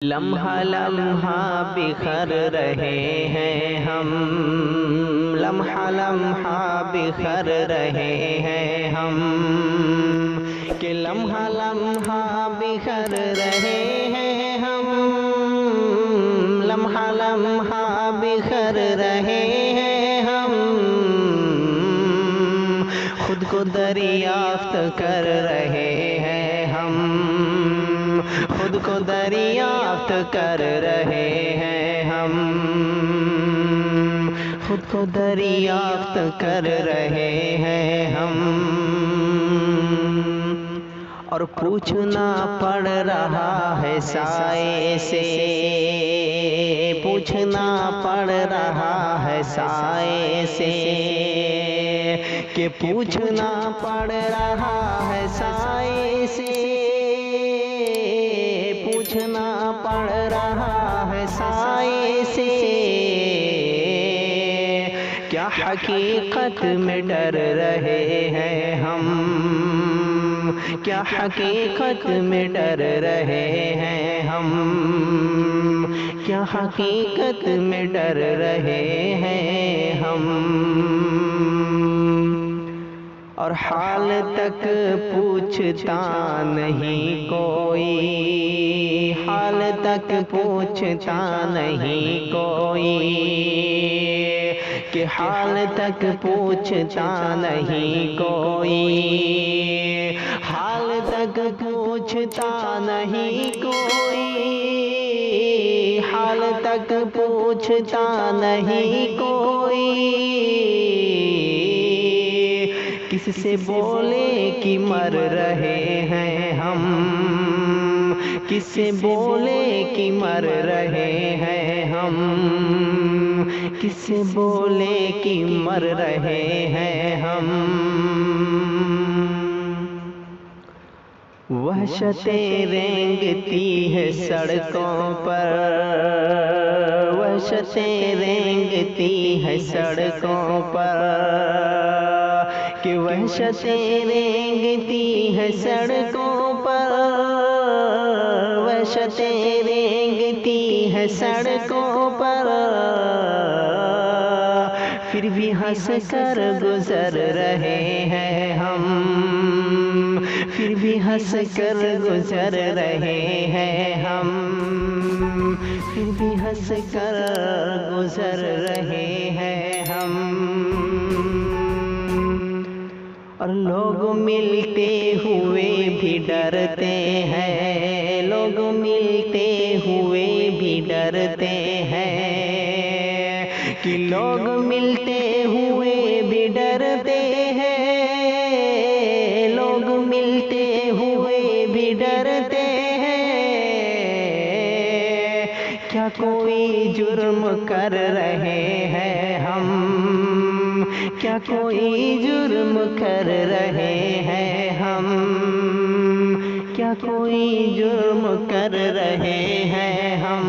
लम्हा लम्हा बिखर रहे हैं हम, लम्हा लम्हा बिखर रहे हैं हम, कि लम्हा लम्हा बिखर रहे हैं हम, लम्हा लम्हा बिखर रहे हैं हम, खुद को दरियाफ्त कर रहे हैं हम, खुद को दरियाफ्त कर रहे हैं हम, खुद को दरियाफ्त कर रहे हैं हम। और पूछना पड़ रहा है साए से, पूछना पड़ रहा है साए से, कि पूछना पड़ रहा है साए से, पूछना पड़ रहा है साए से, क्या हकीकत में डर रहे हैं हम, क्या हकीकत में डर रहे हैं हम, क्या हकीकत में डर रहे हैं हम। और हाल तक पूछता नहीं कोई, हाल तक पूछता नहीं कोई, कि हाल तक पूछता नहीं कोई, हाल तक पूछता नहीं कोई, हाल तक पूछता नहीं कोई, किससे बोले कि मर रहे हैं हम, किससे बोले कि मर रहे हैं हम, किससे बोले कि मर रहे हैं हम। वहशतें रेंगती है सड़कों पर, वहशतें रेंगती है सड़कों पर, कि वहशतें रेंगती है सड़कों पर, वहशतें रेंगती है सड़कों पर, फिर भी हंस कर गुजर रहे हैं हम, फिर भी हंस कर गुजर रहे हैं हम, फिर भी हंस कर गुजर रहे हैं हम। और लोग मिलते हुए भी डरते हैं, लोग मिलते हुए भी डरते हैं, कि लोग मिलते हुए भी डरते हैं, लोग मिलते हुए भी डरते हैं, क्या कोई जुर्म कर रहे हैं हम, क्या कोई जुर्म कर रहे हैं हम, क्या कोई जुर्म कर रहे हैं हम।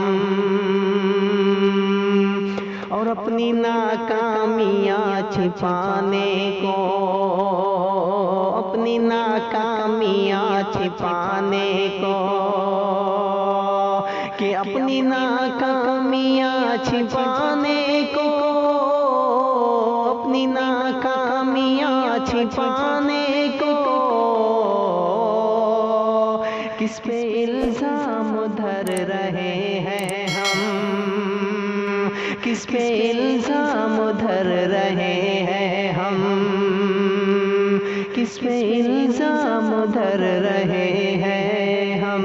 और अपनी नाकामियाँ छिपाने को, अपनी नाकामियाँ छिपाने को, कि अपनी नाकामियाँ छिपाने को, अपनी नाकामियाँ छिपाने को, किस पे इल्जाम धर रहे हैं हम, किस पे इल्जाम धर रहे हैं हम, किस पे इल्जाम धर रहे हैं हम।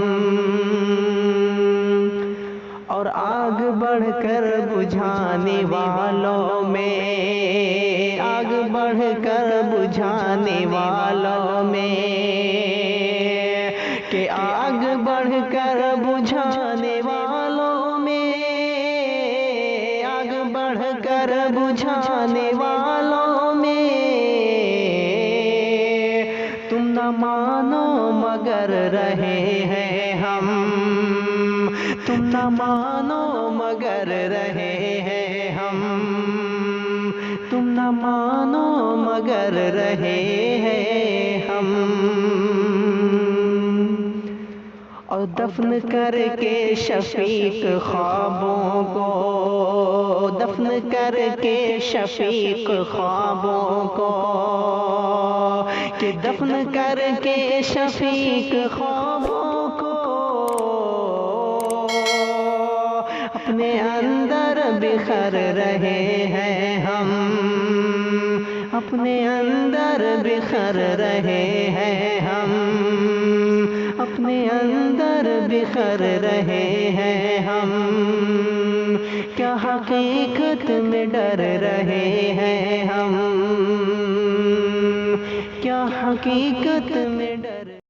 और आग बढ़कर बुझाने वालों में, आग बढ़कर बुझाने वालों में, कि आग बढ़कर बुझाने वालों में, आग बढ़कर बुझाने वालों में, तुम न मानो मगर रहे हैं हम, तुम न मानो मगर रहे हैं हम, तुम न मानो मगर रहे हैं हम। और दफन करके शफीक ख्वाबों को, दफन करके शफीक ख्वाबों को, कि दफन करके शफीक ख्वाबों को अपने अंदर बिखर रहे हैं हम, अपने अंदर बिखर रहे हैं हम, अपने अंदर बिखर रहे हैं हम। क्या हकीकत में डर रहे हैं हम, क्या हकीकत में